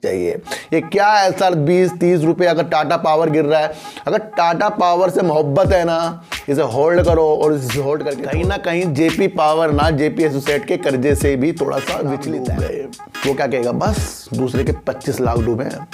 चाहिए। ये क्या है सर, 20-30 रुपये अगर टाटा पावर गिर रहा है, अगर टाटा पावर से मोहब्बत है ना, इसे होल्ड करो और इसे होल्ड करके कहीं ना कहीं जेपी पावर ना जेपी एसोसिएट के कर्जे से भी थोड़ा सा विचलित है। वो क्या कहेगा, बस दूसरे के 25 लाख डूबे हैं,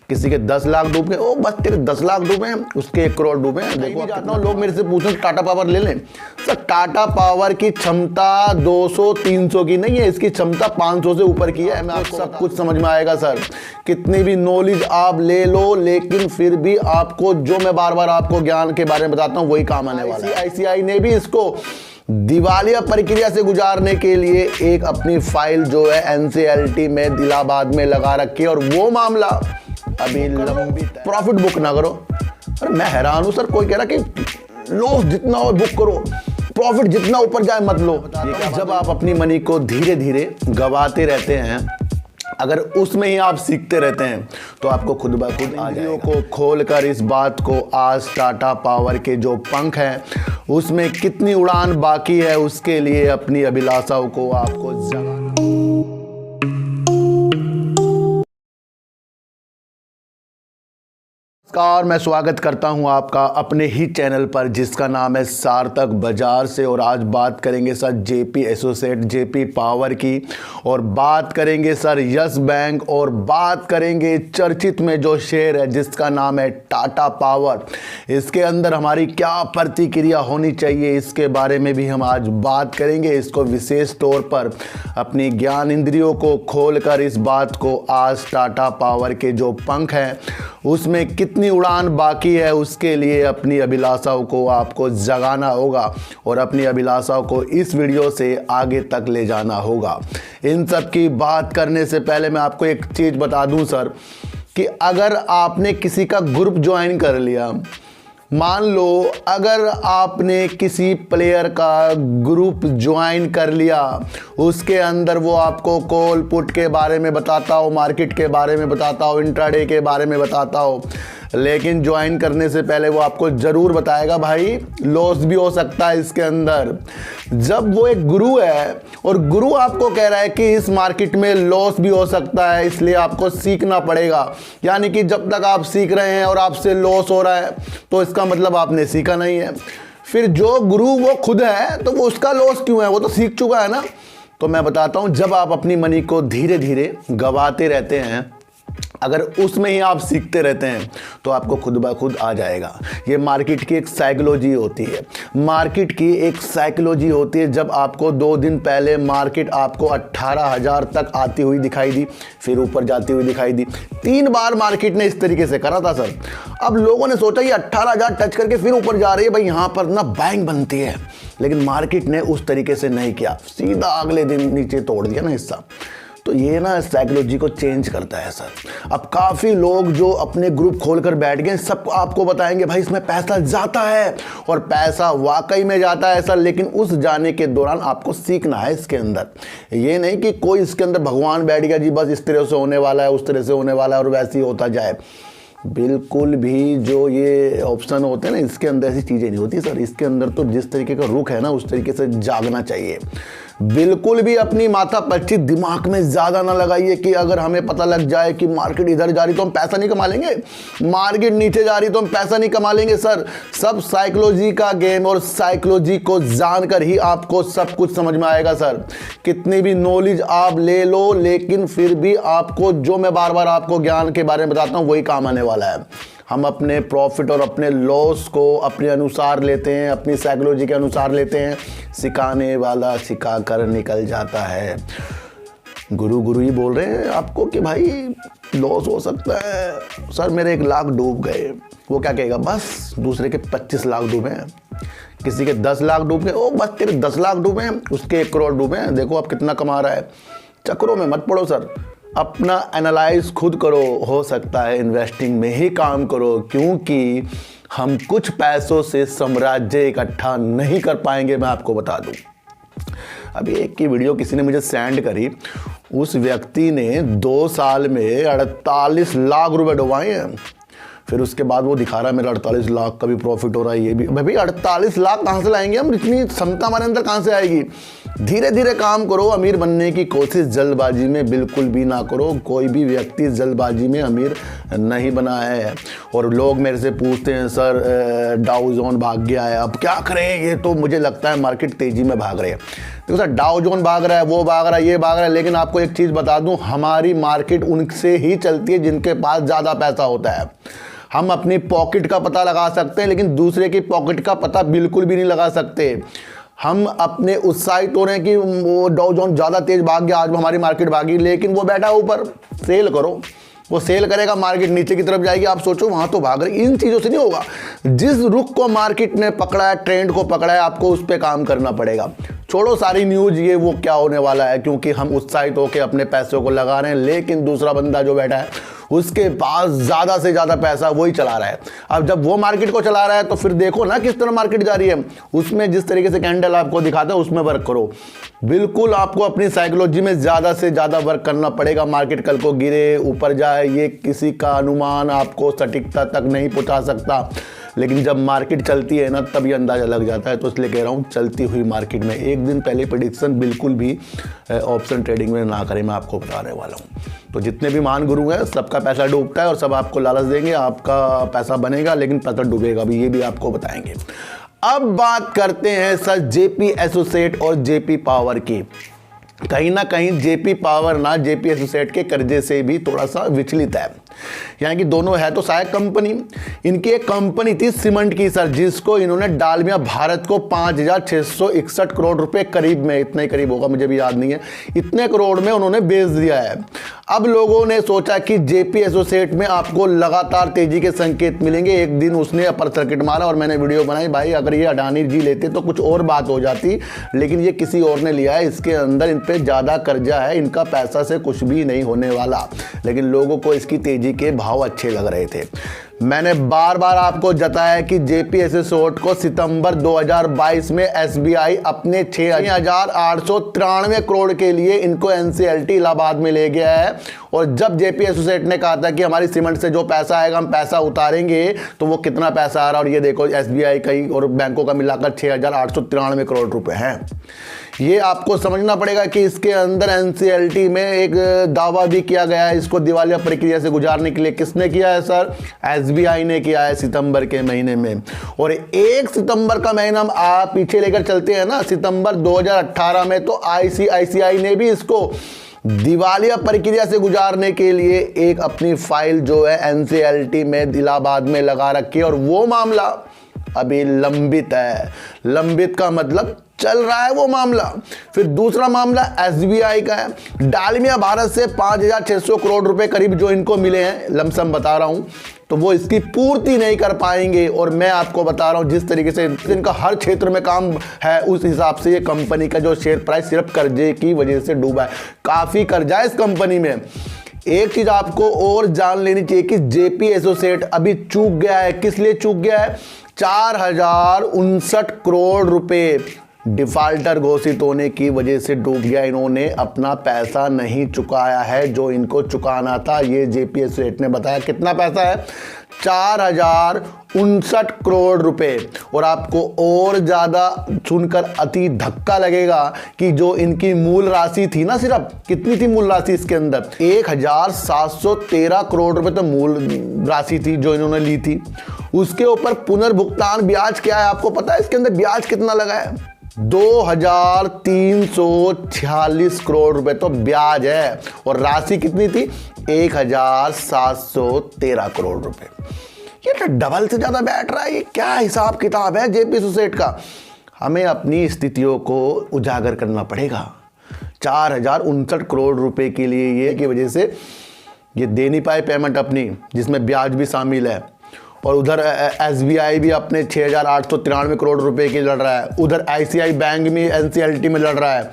किसी के 10 लाख डूब गए, ओ बस तेरे 10 लाख डूबे हैं, उसके 1 करोड़ डूबे हैं। देखो जाता हूँ, लोग मेरे से पूछते हैं टाटा पावर ले लें। सर टाटा पावर की क्षमता 200-300 की नहीं है, इसकी क्षमता 500 से ऊपर की है। मैं आपको सब कुछ समझ में आएगा सर, कितनी भी नॉलेज आप ले लो, लेकिन फिर भी आपको जो मैं बार बार आपको ज्ञान के बारे में बताता हूँ वही काम आने वाला है। आईसीआई ने भी इसको दिवालिया प्रक्रिया से गुजारने के लिए एक अपनी फाइल जो है एनसीएलटी में इलाहाबाद में लगा रखी है, और वो मामला अभी लंबी प्रॉफिट बुक ना करो। अरे मैं हैरान हूं सर, कोई कह रहा कि लॉस जितना हो बुक करो, प्रॉफिट जितना ऊपर जाए मत लो। जब आप अपनी मनी को धीरे धीरे गवाते रहते हैं, अगर उसमें ही आप सीखते रहते हैं तो आपको खुद ब खुद इंद्रियों को खोलकर इस बात को आज टाटा पावर के जो पंख हैं उसमें कितनी उड़ान बाकी है उसके लिए अपनी अभिलाषाओं को आपको जगाना। नमस्कार, मैं स्वागत करता हूं आपका अपने ही चैनल पर जिसका नाम है सार्थक बाजार से। और आज बात करेंगे sir JP associate JP power की, और बात करेंगे सर यस बैंक, और बात करेंगे चर्चित में जो शेयर है जिसका नाम है टाटा पावर। इसके अंदर हमारी क्या प्रतिक्रिया होनी चाहिए इसके बारे में भी हम आज बात करेंगे। इसको विशेष तौर पर अपनी ज्ञान इंद्रियों को खोलकर इस बात को आज टाटा पावर के जो पंख हैं उसमें कितनी उड़ान बाकी है उसके लिए अपनी अभिलाषाओं को आपको जगाना होगा और अपनी अभिलाषाओं को इस वीडियो से आगे तक ले जाना होगा। इन सब की बात करने से पहले मैं आपको एक चीज़ बता दूं सर, कि अगर आपने किसी का ग्रुप ज्वाइन कर लिया, मान लो अगर आपने किसी प्लेयर का ग्रुप ज्वाइन कर लिया, उसके अंदर वो आपको कॉल पुट के बारे में बताता हो, मार्केट के बारे में बताता हो, इंट्राडे के बारे में बताता हो, लेकिन ज्वाइन करने से पहले वो आपको ज़रूर बताएगा भाई लॉस भी हो सकता है इसके अंदर। जब वो एक गुरु है और गुरु आपको कह रहा है कि इस मार्केट में लॉस भी हो सकता है, इसलिए आपको सीखना पड़ेगा, यानी कि जब तक आप सीख रहे हैं और आपसे लॉस हो रहा है तो इसका मतलब आपने सीखा नहीं है। फिर जो गुरु वो खुद है तो वो उसका लॉस क्यों है, वो तो सीख चुका है ना। तो मैं बताता हूँ, जब आप अपनी मनी को धीरे धीरे गवाते रहते हैं, अगर उसमें ही आप सीखते रहते हैं तो आपको खुद ब खुद आ जाएगा। ये मार्केट की एक साइकोलॉजी होती है, मार्केट की एक साइकोलॉजी होती है। जब आपको 2 दिन पहले मार्केट आपको 18,000 तक आती हुई दिखाई दी, फिर ऊपर जाती हुई दिखाई दी, 3 बार मार्केट ने इस तरीके से करा था सर। अब लोगों ने सोचा ये 18,000 टच करके फिर ऊपर जा रही है, भाई यहाँ पर ना बैंक बनती है, लेकिन मार्केट ने उस तरीके से नहीं किया, सीधा अगले दिन नीचे तोड़ दिया ना हिस्सा। तो ये ना साइकोलॉजी को चेंज करता है सर। अब काफ़ी लोग जो अपने ग्रुप खोलकर बैठ गए, सब आपको बताएंगे भाई इसमें पैसा जाता है, और पैसा वाकई में जाता है सर, लेकिन उस जाने के दौरान आपको सीखना है इसके अंदर। ये नहीं कि कोई इसके अंदर भगवान बैठ गया जी बस इस तरह से होने वाला है, उस तरह से होने वाला है और वैसे ही होता जाए। बिल्कुल भी जो ये ऑप्शन होते हैं ना, इसके अंदर ऐसी चीज़ें नहीं होती सर। इसके अंदर तो जिस तरीके का रुख है ना उस तरीके से जागना चाहिए। बिल्कुल भी अपनी माथा पच्ची दिमाग में ज़्यादा ना लगाइए कि अगर हमें पता लग जाए कि मार्केट इधर जा रही तो हम पैसा नहीं कमा लेंगे, मार्केट नीचे जा रही तो हम पैसा नहीं कमा लेंगे। सर सब साइकोलॉजी का गेम, और साइकोलॉजी को जानकर ही आपको सब कुछ समझ में आएगा सर। कितनी भी नॉलेज आप ले लो, लेकिन फिर भी आपको जो मैं बार बार आपको ज्ञान के बारे में बताता हूँ वही काम आने वाला है। हम अपने प्रॉफिट और अपने लॉस को अपने अनुसार लेते हैं, अपनी साइकोलॉजी के अनुसार लेते हैं। सिखाने वाला सिखा कर निकल जाता है। गुरु ही बोल रहे हैं आपको कि भाई लॉस हो सकता है। सर मेरे 1 लाख डूब गए, वो क्या कहेगा, बस दूसरे के 25 लाख डूबे हैं, किसी के 10 लाख डूब गए, ओ बस तेरे 10 लाख डूबे हैं, उसके 1 करोड़ डूबे हैं, देखो आप कितना कमा रहा है। चक्रों में मत पड़ो सर, अपना एनालाइज खुद करो। हो सकता है इन्वेस्टिंग में ही काम करो, क्योंकि हम कुछ पैसों से साम्राज्य इकट्ठा नहीं कर पाएंगे। मैं आपको बता दूं, अभी एक की वीडियो किसी ने मुझे सेंड करी, उस व्यक्ति ने 2 साल में 48 लाख रुपए डुबाए हैं। फिर उसके बाद वो दिखा रहा है मेरा 48 लाख का भी प्रॉफिट हो रहा है। ये भी भाई 48 लाख कहाँ से लाएंगे हम, इतनी क्षमता हमारे अंदर कहाँ से आएगी। धीरे धीरे काम करो, अमीर बनने की कोशिश जल्दबाजी में बिल्कुल भी ना करो। कोई भी व्यक्ति जल्दबाजी में अमीर नहीं बना है। और लोग मेरे से पूछते हैं सर डाउ जोन भाग गया है, अब क्या करें। ये तो मुझे लगता है मार्केट तेजी में भाग रही है। देखो सर, डाउ जोन भाग रहा है, वो भाग रहा है, ये भाग रहा है, लेकिन आपको एक चीज़ बता दूं, हमारी मार्केट उनसे ही चलती है जिनके पास ज़्यादा पैसा होता है। हम अपनी पॉकेट का पता लगा सकते हैं, लेकिन दूसरे की पॉकेट का पता बिल्कुल भी नहीं लगा सकते। हम अपने उत्साहित हो रहे हैं कि वो डाउ जोन ज़्यादा तेज भाग गया, आज हमारी मार्केट भागी, लेकिन वो बैठा ऊपर। सेल करो, वो सेल करेगा, मार्केट नीचे की तरफ जाएगी, आप सोचो वहाँ तो भाग रही। इन चीज़ों से नहीं होगा। जिस रुख को मार्केट ने पकड़ा है, ट्रेंड को पकड़ा है, आपको उस पर काम करना पड़ेगा। छोड़ो सारी न्यूज़ ये वो क्या होने वाला है, क्योंकि हम उत्साहित होकर अपने पैसों को लगा रहे हैं, लेकिन दूसरा बंदा जो बैठा है उसके पास ज़्यादा से ज़्यादा पैसा वही चला रहा है। अब जब वो मार्केट को चला रहा है तो फिर देखो ना किस तरह मार्केट जा रही है, उसमें जिस तरीके से कैंडल आपको दिखाता है उसमें वर्क करो। बिल्कुल आपको अपनी साइकोलॉजी में ज़्यादा से ज़्यादा वर्क करना पड़ेगा। मार्केट कल को गिरे ऊपर जाए, ये किसी का अनुमान आपको सटीकता तक नहीं पहुँचा सकता, लेकिन जब मार्केट चलती है ना तब ये अंदाज़ा लग जाता है। तो इसलिए कह रहा हूँ चलती हुई मार्केट में एक दिन पहले प्रेडिक्शन बिल्कुल भी ऑप्शन ट्रेडिंग में ना करें, मैं आपको बताने वाला हूँ। तो जितने भी महान गुरु हैं सबका पैसा डूबता है और सब आपको लालच देंगे, आपका पैसा बनेगा लेकिन पैसा डूबेगा भी, ये भी आपको बताएंगे। अब बात करते हैं सर जेपी एसोसिएट और जेपी पावर की। कहीं ना कहीं जेपी पावर ना जेपी एसोसिएट के कर्जे से भी थोड़ा सा विचलित है। यानी कि दोनों है तो सहायक कंपनी। इनकी एक कंपनी थी सीमेंट की सर, जिसको इन्होंने डालमिया भारत को 5,661 करोड़ रुपए करीब में, इतने ही करीब होगा मुझे भी याद नहीं है, इतने करोड़ में उन्होंने बेच दिया है। अब लोगों ने सोचा कि जेपी एसोसिएट में आपको लगातार तेजी के संकेत मिलेंगे। एक दिन उसने अपर सर्किट मारा और मैंने वीडियो बनाई, भाई अगर ये अडानी जी लेते तो कुछ और बात हो जाती, लेकिन ये किसी और ने लिया है, इसके अंदर इन पे ज़्यादा कर्जा है, इनका पैसा से कुछ भी नहीं होने वाला। लेकिन लोगों को इसकी तेजी के भाव अच्छे लग रहे थे। मैंने बार बार आपको जताया कि जेपी एसोसिएट को सितंबर 2022 में एसबीआई अपने 6,893 करोड़ के लिए इनको एनसीएलटी इलाहाबाद में ले गया है। और जब जेपी एसोसिएट ने कहा था कि हमारी सीमेंट से जो पैसा आएगा हम पैसा उतारेंगे, तो वो कितना पैसा आ रहा है, और ये देखो एसबीआई का ही और बैंकों का मिलाकर 6,893 करोड़ रुपए हैं। ये आपको समझना पड़ेगा कि इसके अंदर एनसीएलटी में एक दावा भी किया गया है, इसको दिवालिया प्रक्रिया से गुजारने के लिए। किसने किया है सर? एसबीआई ने किया है सितंबर के महीने में। और 1 सितंबर का महीना हम आप पीछे लेकर चलते हैं ना, सितंबर 2018 में तो आईसीआईसीआई ने भी इसको दिवालिया प्रक्रिया से गुजारने के लिए एक अपनी फाइल जो है एनसीएलटी में इलाहाबाद में लगा रखी है, और वो मामला अभी लंबित है। लंबित का मतलब चल रहा है वो मामला। फिर दूसरा मामला एसबीआई का है। डालमिया भारत से 5,600 करोड़ रुपए करीब जो इनको मिले हैं, लमसम बता रहा हूं, तो वो इसकी पूर्ति नहीं कर पाएंगे। और मैं आपको बता रहा हूं जिस तरीके से इनका हर क्षेत्र में काम है, उस हिसाब से ये कंपनी का जो शेयर प्राइस सिर्फ कर्जे की वजह से डूबा है। काफी कर्जा है इस कंपनी में। एक चीज आपको और जान लेनी चाहिए कि जेपी एसोसिएट अभी चूक गया है। किस लिए चूक गया है? 4,059 करोड़ रुपए डिफाल्टर घोषित होने की वजह से डूब गया। इन्होंने अपना पैसा नहीं चुकाया है जो इनको चुकाना था। ये जेपी एसोसिएट ने बताया। कितना पैसा है? 4,059 करोड़ रुपए। और आपको और ज्यादा सुनकर अति धक्का लगेगा कि जो इनकी मूल राशि थी ना, सिर्फ कितनी थी मूल राशि इसके अंदर? 1,713 करोड़ रुपए तो मूल राशि थी जो इन्होंने ली थी। उसके ऊपर पुनर्भुगतान ब्याज क्या है आपको पता है? इसके अंदर ब्याज कितना लगा है? 2,346 करोड़ रुपए तो ब्याज है। और राशि कितनी थी? 1,713 करोड़ रुपए। ये तो डबल से ज्यादा बैठ रहा है। ये क्या हिसाब किताब है जेपी एसोसिएट का? हमें अपनी स्थितियों को उजागर करना पड़ेगा। 4,059 करोड़ रुपए के लिए ये की वजह से ये दे नहीं पाए पेमेंट अपनी, जिसमें ब्याज भी शामिल है। और उधर एसबीआई भी अपने 6,893 करोड़ रुपए की लड़ रहा है। उधर आईसीआई बैंक भी एनसीएलटी में लड़ रहा है।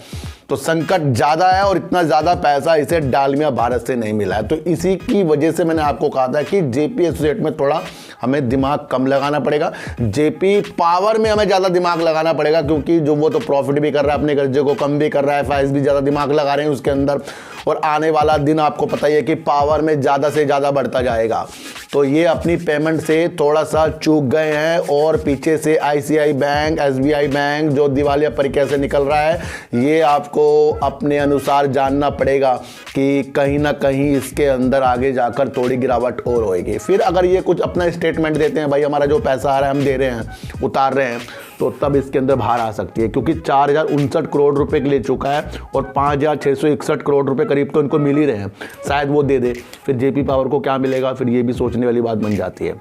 तो संकट ज़्यादा है और इतना ज़्यादा पैसा इसे डालमिया भारत से नहीं मिला है। तो इसी की वजह से मैंने आपको कहा था कि जेपी एसोसिएट में थोड़ा हमें दिमाग कम लगाना पड़ेगा। जेपी पावर में हमें ज़्यादा दिमाग लगाना पड़ेगा, क्योंकि जो वो तो प्रॉफिट भी कर रहा है, अपने कर्जे को कम भी कर रहा है, फाइज भी ज़्यादा दिमाग लगा रहे हैं उसके अंदर। और आने वाला दिन आपको पता ही है कि पावर में ज़्यादा से ज़्यादा बढ़ता जाएगा। तो ये अपनी पेमेंट से थोड़ा सा चूक गए हैं और पीछे से ICICI बैंक, SBI बैंक जो दिवालिया प्रक्रिया से निकल रहा है, ये आपको अपने अनुसार जानना पड़ेगा कि कहीं ना कहीं इसके अंदर आगे जाकर थोड़ी गिरावट और होएगी। फिर अगर ये कुछ अपना स्टेटमेंट देते हैं, भाई हमारा जो पैसा आ रहा है हम दे रहे हैं, उतार रहे हैं, तो तब इसके अंदर बाहर आ सकती है, क्योंकि 4059 करोड़ रुपए के ले चुका है और 5661 करोड़ रुपए करीब तो इनको मिल ही रहे हैं, शायद वो दे दे। फिर JP पावर को क्या मिलेगा, फिर ये भी सोचने वाली बात बन जाती है।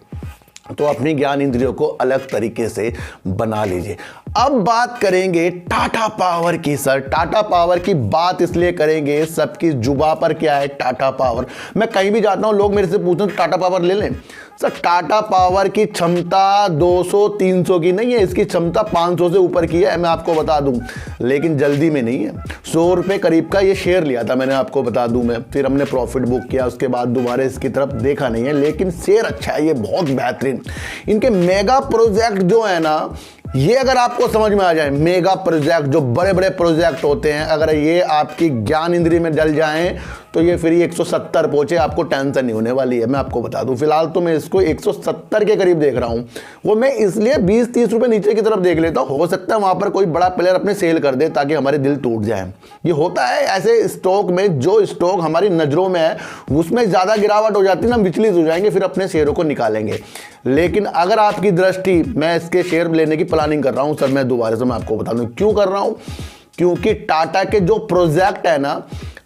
तो अपनी ज्ञान इंद्रियों को अलग तरीके से बना लीजिए। अब बात करेंगे टाटा पावर की। सर टाटा पावर की बात इसलिए करेंगे, सबकी जुबा पर क्या है टाटा पावर। मैं कहीं भी जाता हूं लोग मेरे से पूछते हैं टाटा पावर ले लें। सर टाटा पावर की क्षमता 200-300 की नहीं है, इसकी क्षमता 500 से ऊपर की है, मैं आपको बता दूं, लेकिन जल्दी में नहीं है। 100 रुपये करीब का ये शेयर लिया था मैंने, आपको बता दूं मैं, फिर हमने प्रॉफिट बुक किया, उसके बाद दोबारा इसकी तरफ देखा नहीं है, लेकिन शेयर अच्छा है, ये बहुत बेहतरीन। इनके मेगा प्रोजेक्ट जो है ना, ये अगर आपको समझ में आ जाए, मेगा प्रोजेक्ट जो बड़े बड़े प्रोजेक्ट होते हैं, अगर ये आपकी ज्ञान इंद्रिय में डल जाएं तो ये फिर 170 पहुंचे, आपको टेंशन नहीं होने वाली है, मैं आपको बता दूं। फिलहाल तो मैं इसको 170 के करीब देख रहा हूं, वो मैं इसलिए 20-30 रुपए नीचे की तरफ देख लेता हूं, हो सकता है वहां पर कोई बड़ा प्लेयर अपने सेल कर दे ताकि हमारे दिल टूट जाए। ये होता है ऐसे स्टॉक में, जो स्टॉक हमारी नजरों में है उसमें ज्यादा गिरावट हो जाती है ना, हम विचलित हो जाएंगे, फिर अपने शेयरों को निकालेंगे। लेकिन अगर आपकी दृष्टि, मैं इसके शेयर लेने की प्लानिंग कर रहा हूं सर, मैं दोबारा से मैं आपको बता दूं क्यों कर रहा हूं, क्योंकि टाटा के जो प्रोजेक्ट है ना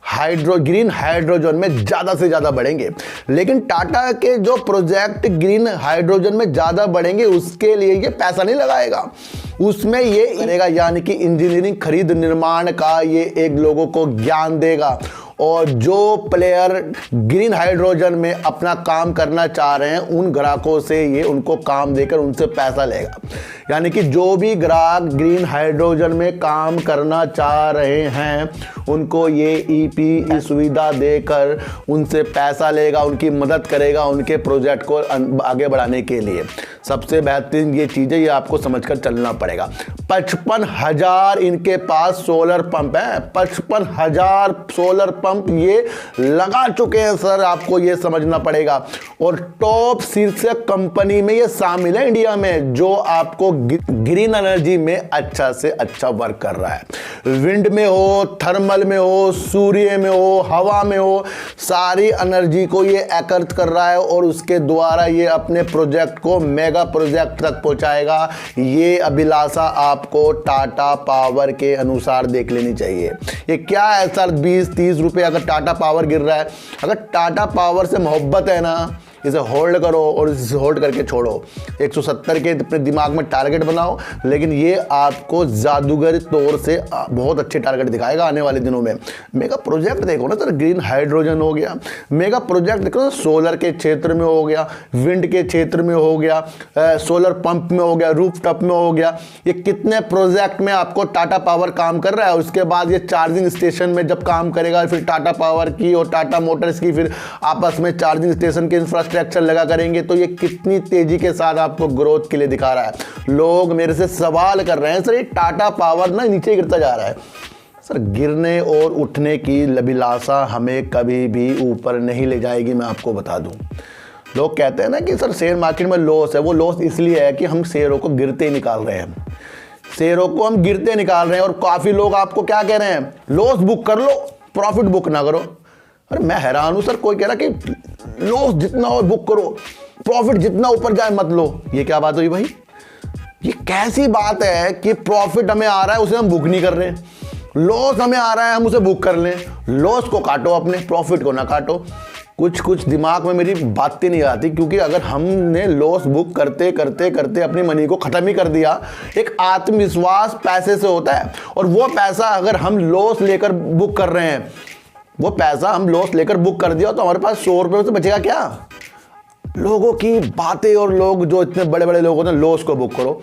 ग्रीन हाइड्रोजन में ज़्यादा से ज़्यादा बढ़ेंगे। लेकिन टाटा के जो प्रोजेक्ट ग्रीन हाइड्रोजन में ज़्यादा बढ़ेंगे उसके लिए ये पैसा नहीं लगाएगा, उसमें ये करेगा, यानी कि इंजीनियरिंग खरीद निर्माण का ये एक लोगों को ज्ञान देगा। और जो प्लेयर ग्रीन हाइड्रोजन में अपना काम करना चाह रहे हैं उन ग्राहकों से ये उनको काम देकर उनसे पैसा लेगा। यानी कि जो भी ग्राहक ग्रीन हाइड्रोजन में काम करना चाह रहे हैं उनको ये EP सुविधा देकर उनसे पैसा लेगा, उनकी मदद करेगा उनके प्रोजेक्ट को आगे बढ़ाने के लिए। सबसे बेहतरीन ये चीज़ें, ये आपको समझकर चलना पड़ेगा। 55,000 इनके पास सोलर पंप है, 55,000 सोलर पंप ये लगा चुके हैं सर, आपको ये समझना पड़ेगा। और टॉप शीर्षक कंपनी में ये शामिल है इंडिया में, जो आपको ग्रीन एनर्जी में अच्छा से अच्छा वर्क कर रहा है। विंड में हो, थर्मल में हो, सूर्य में हो, हवा में हो, सारी एनर्जी को ये एकत्रित कर रहा है और उसके द्वारा ये अपने प्रोजेक्ट को मेगा प्रोजेक्ट तक पहुंचाएगा। ये अभिलाषा आपको टाटा पावर के अनुसार देख लेनी चाहिए। ये क्या है सर, 20-30 रुपए अगर टाटा पावर गिर रहा है, अगर टाटा पावर से मोहब्बत है ना, इसे होल्ड करो और इसे होल्ड करके छोड़ो। 170 के अपने दिमाग में टारगेट बनाओ, लेकिन ये आपको जादूगर तौर से बहुत अच्छे टारगेट दिखाएगा आने वाले दिनों में। मेगा प्रोजेक्ट देखो ना सर, ग्रीन हाइड्रोजन हो गया, मेगा प्रोजेक्ट देखो ना, सोलर के क्षेत्र में हो गया, विंड के क्षेत्र में हो गया, सोलर पंप में हो गया, रूफ टॉप में हो गया। ये कितने प्रोजेक्ट में आपको टाटा पावर काम कर रहा है। उसके बाद ये चार्जिंग स्टेशन में जब काम करेगा, फिर टाटा पावर की और टाटा मोटर्स की फिर आपस में चार्जिंग स्टेशन के इंफ्रास्ट्रक्चर लगा करेंगे, तो ये कितनी तेजी के साथ आपको ग्रोथ के लिए दिखा रहा है। लोग मेरे से सवाल कर रहे हैं सर ये टाटा पावर ना नीचे गिरता जा रहा है। सर गिरने और उठने की अभिलाषा हमें कभी भी ऊपर नहीं ले जाएगी, मैं आपको बता दूं। लोग कहते हैं ना कि सर शेयर मार्केट में लॉस है, वो लॉस इसलिए है कि हम शेयरों को गिरते ही निकाल रहे हैं, शेयरों को हम गिरते निकाल रहे हैं। और काफी लोग आपको क्या कह रहे हैं, लॉस बुक कर लो, प्रॉफिट बुक ना करो। अरे मैं हैरान हूं सर, कोई कह रहा कि लॉस जितना हो बुक करो, प्रॉफिट जितना ऊपर जाए मत लो। ये क्या बात हुई भाई, ये कैसी बात है कि प्रॉफिट हमें आ रहा है उसे हम बुक नहीं कर रहे, लॉस हमें आ रहा है हम उसे बुक कर लें। लॉस को काटो अपने, प्रॉफिट को ना काटो। कुछ दिमाग में मेरी बातें नहीं आती, क्योंकि अगर हमने लॉस बुक करते करते करते अपनी मनी को ख़त्म ही कर दिया। एक आत्मविश्वास पैसे से होता है, और वो पैसा अगर हम लॉस लेकर बुक कर रहे हैं, वो पैसा हम लॉस लेकर बुक कर दिया तो हमारे पास 100 रुपये से बचेगा क्या। लोगों की बातें, और लोग जो इतने बड़े बड़े लोग होते हैं, लॉस को बुक करो।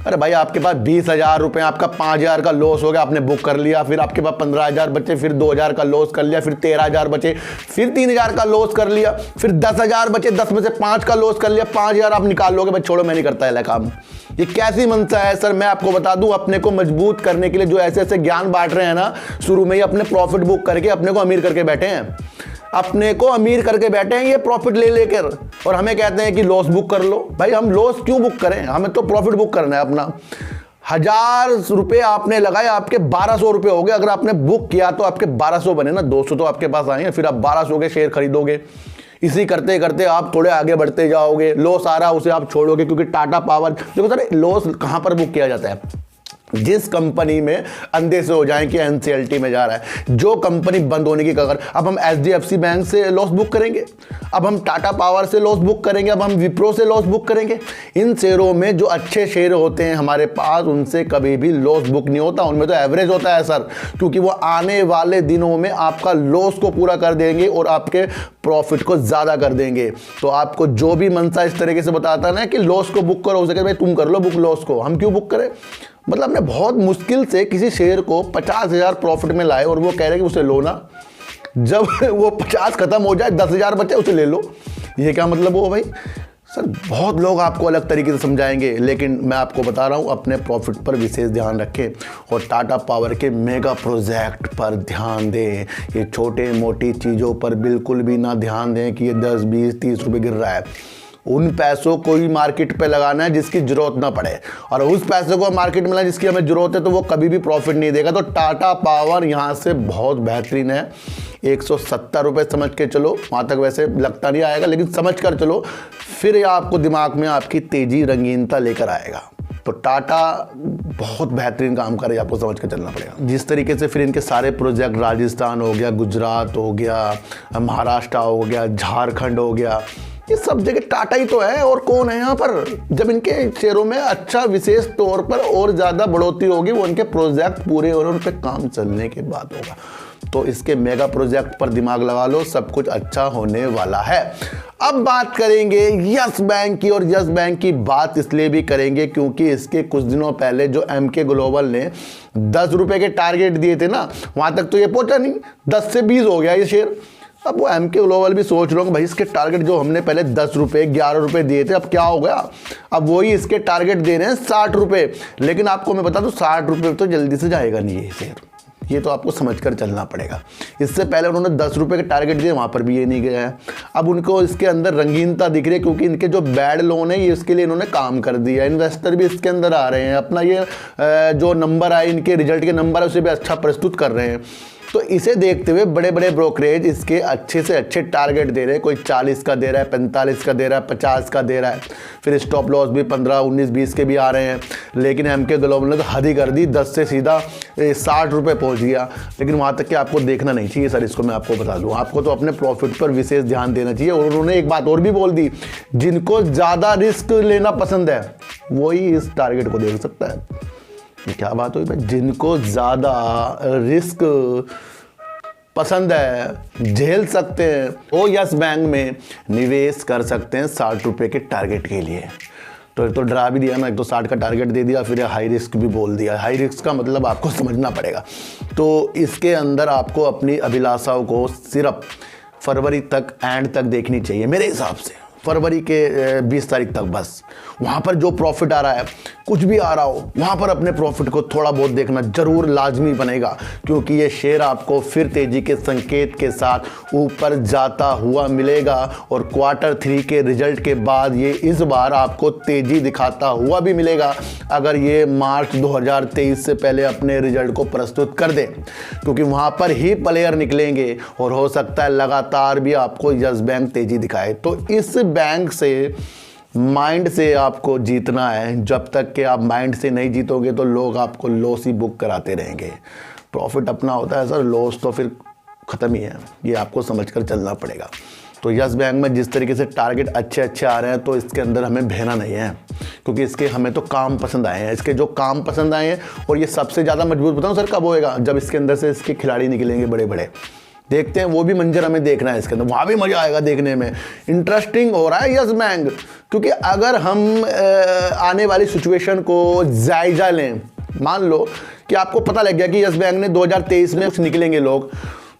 अरे भाई आपके पास 20,000 रुपये, आपका 5,000 का लॉस हो गया, आपने बुक कर लिया, फिर आपके पास 15,000 बचे, फिर 2,000 का लॉस कर लिया, फिर 13,000 बचे, फिर 3,000 का लॉस कर लिया, फिर 10,000 बचे, 10 में से 5 का लॉस कर लिया, 5,000 आप निकाल लोगे। भाई छोड़ो, मैं नहीं करता है काम। ये कैसी मनसा है सर। मैं आपको बता दूं, अपने को मजबूत करने के लिए जो ऐसे ऐसे ज्ञान बांट रहे हैं ना, शुरू में ही अपने प्रॉफिट बुक करके अपने को अमीर करके बैठे हैं। अपने को अमीर करके बैठे हैं ये प्रॉफिट ले लेकर, और हमें कहते हैं कि लॉस बुक कर लो। भाई हम लॉस क्यों बुक करें, हमें तो प्रॉफिट बुक करना है अपना। 1000 रुपये आपने लगाए, आपके 1200 रुपये हो गए। अगर आपने बुक किया तो आपके 1200 बने ना, 200 तो आपके पास आएंगे, फिर आप 1200 के शेयर खरीदोगे। इसी करते करते आप थोड़े आगे बढ़ते जाओगे। लॉस आ रहा उसे आप छोड़ोगे, क्योंकि टाटा पावर, देखो सर लॉस कहाँ पर बुक किया जाता है, जिस कंपनी में अंधे से हो जाए कि एनसीएलटी में जा रहा है, जो कंपनी बंद होने की कगार। अब हम एचडीएफसी बैंक से लॉस बुक करेंगे, अब हम टाटा पावर से लॉस बुक करेंगे, अब हम विप्रो से लॉस बुक करेंगे। इन शेयरों में जो अच्छे शेयर होते हैं हमारे पास, उनसे कभी भी लॉस बुक नहीं होता, उनमें तो एवरेज होता है सर, क्योंकि वो आने वाले दिनों में आपका लॉस को पूरा कर देंगे और आपके प्रॉफिट को ज़्यादा कर देंगे। तो आपको जो भी मनसा इस तरीके से बताता है ना कि लॉस को बुक करो, उसे कहते भाई तुम कर लो बुक लॉस को, हम क्यों बुक करें। मतलब हमने बहुत मुश्किल से किसी शेयर को 50,000 प्रॉफिट में लाए और वो कह रहे कि उसे लो ना, जब वो 50 खत्म हो जाए 10,000 बचे उसे ले लो। ये क्या मतलब हो भाई। सर बहुत लोग आपको अलग तरीके से समझाएंगे, लेकिन मैं आपको बता रहा हूँ अपने प्रॉफिट पर विशेष ध्यान रखें और टाटा पावर के मेगा प्रोजेक्ट पर ध्यान दें। ये छोटे मोटी चीज़ों पर बिल्कुल भी ना ध्यान दें कि ये 10, 20, 30 रुपये गिर रहा है। उन पैसों को ही मार्केट पे लगाना है जिसकी ज़रूरत ना पड़े, और उस पैसे को मार्केट में लगाना जिसकी हमें ज़रूरत है, तो वो कभी भी प्रॉफिट नहीं देगा। तो टाटा पावर यहाँ से बहुत बेहतरीन है। 170 रुपये समझ के चलो, वहाँ तक वैसे लगता नहीं आएगा, लेकिन समझ कर चलो, फिर ये आपको दिमाग में आपकी तेज़ी रंगीनता लेकर आएगा। तो टाटा बहुत बेहतरीन काम करे, आपको समझ कर चलना पड़ेगा। जिस तरीके से फिर इनके सारे प्रोजेक्ट, राजस्थान हो गया, गुजरात हो गया, महाराष्ट्र हो गया, झारखंड हो गया, ये सब जगह टाटा ही तो है, और कौन है यहाँ पर। जब इनके शेयरों में अच्छा विशेष तौर पर और ज़्यादा बढ़ोतरी होगी, वो इनके प्रोजेक्ट पूरे और उन पर काम चलने के बाद होगा। तो इसके मेगा प्रोजेक्ट पर दिमाग लगा लो, सब कुछ अच्छा होने वाला है। अब बात करेंगे यस बैंक की, और यस बैंक की बात इसलिए भी करेंगे क्योंकि इसके कुछ दिनों पहले जो एमके ग्लोबल ने 10 रुपये के टारगेट दिए थे ना, वहाँ तक तो ये पहुँचा नहीं, 10 से 20 हो गया ये शेयर। अब वो एमके ग्लोबल भी सोच रहा हूँ भाई इसके टारगेट जो हमने पहले 10 रुपये 11 रुपये दिए थे, अब क्या हो गया। अब वही इसके टारगेट दे रहे हैं 60 रुपये, लेकिन आपको मैं बता दूँ 60 रुपये तो जल्दी से जाएगा नहीं ये शेयर, ये तो आपको समझकर चलना पड़ेगा। इससे पहले उन्होंने 10 रुपये के टारगेट दिए, वहाँ पर भी ये नहीं गया है। अब उनको इसके अंदर रंगीनता दिख रही है, क्योंकि इनके जो बैड लोन है ये इसके लिए इन्होंने काम कर दिया। इन्वेस्टर भी इसके अंदर आ रहे हैं, अपना ये जो नंबर आए इनके रिजल्ट के नंबर है उसे भी अच्छा प्रस्तुत कर रहे हैं। तो इसे देखते हुए बड़े बड़े ब्रोकरेज इसके अच्छे से अच्छे टारगेट दे रहे हैं। कोई 40 का दे रहा है, 45 का दे रहा है, 50 का दे रहा है, फिर स्टॉप लॉस भी 15, 19, 20 के भी आ रहे हैं। लेकिन एमके ग्लोबल ने तो हद ही कर दी, 10 से सीधा 60 रुपये पहुँच गया। लेकिन वहाँ तक कि आपको देखना नहीं चाहिए सर, इसको मैं आपको बता दूँ, आपको तो अपने प्रॉफिट पर विशेष ध्यान देना चाहिए। और उन्होंने एक बात और भी बोल दी, जिनको ज़्यादा रिस्क लेना पसंद है वही इस टारगेट को देख सकता है। क्या बात हुई भाई, जिनको ज़्यादा रिस्क पसंद है, झेल सकते हैं, वो यस बैंक में निवेश कर सकते हैं 60 रुपये के टारगेट के लिए। तो एक तो डरा भी दिया ना, एक तो 60 का टारगेट दे दिया, फिर हाई रिस्क भी बोल दिया। हाई रिस्क का मतलब आपको समझना पड़ेगा। तो इसके अंदर आपको अपनी अभिलाषाओं को सिर्फ फरवरी तक, एंड तक देखनी चाहिए मेरे हिसाब से, फरवरी के 20 तारीख तक बस। वहाँ पर जो प्रॉफिट आ रहा है, कुछ भी आ रहा हो, वहाँ पर अपने प्रॉफिट को थोड़ा बहुत देखना जरूर लाजमी बनेगा, क्योंकि ये शेयर आपको फिर तेज़ी के संकेत के साथ ऊपर जाता हुआ मिलेगा। और Q3 के रिजल्ट के बाद ये इस बार आपको तेज़ी दिखाता हुआ भी मिलेगा, अगर ये मार्च 2023 से पहले अपने रिजल्ट को प्रस्तुत कर दे, क्योंकि वहाँ पर ही प्लेयर निकलेंगे और हो सकता है लगातार भी आपको यस बैंक तेज़ी दिखाए। तो इस बैंक से माइंड से आपको जीतना है। जब तक कि आप माइंड से नहीं जीतोगे तो लोग आपको लॉस ही बुक कराते रहेंगे। प्रॉफिट अपना होता है सर, लॉस तो फिर ख़त्म ही है, ये आपको समझकर चलना पड़ेगा। तो यस बैंक में जिस तरीके से टारगेट अच्छे अच्छे आ रहे हैं, तो इसके अंदर हमें बहना नहीं है, क्योंकि इसके हमें तो काम पसंद आए हैं। इसके जो काम पसंद आए हैं, और ये सबसे ज़्यादा मजबूत बताऊँ सर कब होएगा, जब इसके अंदर से इसके खिलाड़ी निकलेंगे बड़े बड़े। देखते हैं, वो भी मंजर हमें देखना है इसके अंदर, वहाँ भी मज़ा आएगा देखने में। इंटरेस्टिंग हो रहा है यस बैंक, क्योंकि अगर हम आने वाली सिचुएशन को जायजा लें, मान लो कि आपको पता लग गया कि यस बैंक ने 2023 में निकलेंगे लोग,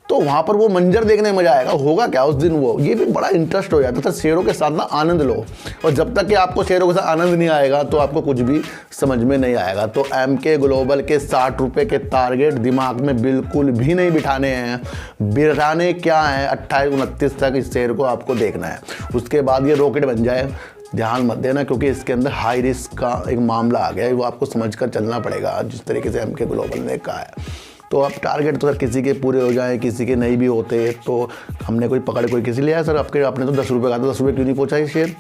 तो वहाँ पर वो मंजर देखने में मजा आएगा। होगा क्या उस दिन, वो ये भी बड़ा इंटरेस्ट हो जाता है। शेयरों के साथ ना आनंद लो, और जब तक कि आपको शेयरों के साथ आनंद नहीं आएगा तो आपको कुछ भी समझ में नहीं आएगा। तो एमके ग्लोबल के 60 रुपये के टारगेट दिमाग में बिल्कुल भी नहीं बिठाने हैं। बिठाने क्या है, 28-29 तक इस शेयर को आपको देखना है। उसके बाद ये रॉकेट बन जाए, ध्यान मत देना, क्योंकि इसके अंदर हाई रिस्क का एक मामला आ गया है। वो आपको समझ कर चलना पड़ेगा, जिस तरीके से एमके ग्लोबल ने कहा है। तो अब टारगेट तो सर किसी के पूरे हो जाए, किसी के नहीं भी होते, तो हमने कोई पकड़ कोई किसी लिया है सर। आपने तो 10 रुपये कहा था, 10 रुपये क्यों नहीं पहुँचा ये शेयर?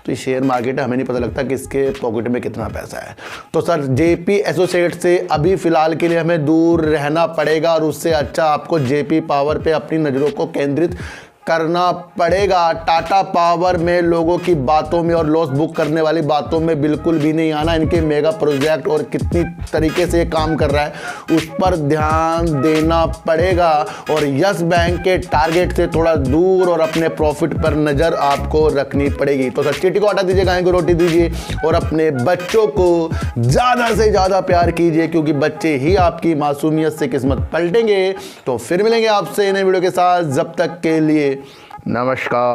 तो ये शेयर मार्केट है, हमें नहीं पता लगता कि इसके पॉकेट में कितना पैसा है। तो सर जेपी एसोसिएट से अभी फ़िलहाल के लिए हमें दूर रहना पड़ेगा, और उससे अच्छा आपको जेपी पावर पे अपनी नज़रों को केंद्रित करना पड़ेगा। टाटा पावर में लोगों की बातों में और लॉस बुक करने वाली बातों में बिल्कुल भी नहीं आना। इनके मेगा प्रोजेक्ट और कितनी तरीके से काम कर रहा है उस पर ध्यान देना पड़ेगा, और यस बैंक के टारगेट से थोड़ा दूर और अपने प्रॉफिट पर नज़र आपको रखनी पड़ेगी। तो सर चीटी को हटा दीजिए, गाय को रोटी दीजिए, और अपने बच्चों को ज़्यादा से ज़्यादा प्यार कीजिए, क्योंकि बच्चे ही आपकी मासूमियत से किस्मत पलटेंगे। तो फिर मिलेंगे आपसे नए वीडियो के साथ, जब तक के लिए नमस्कार।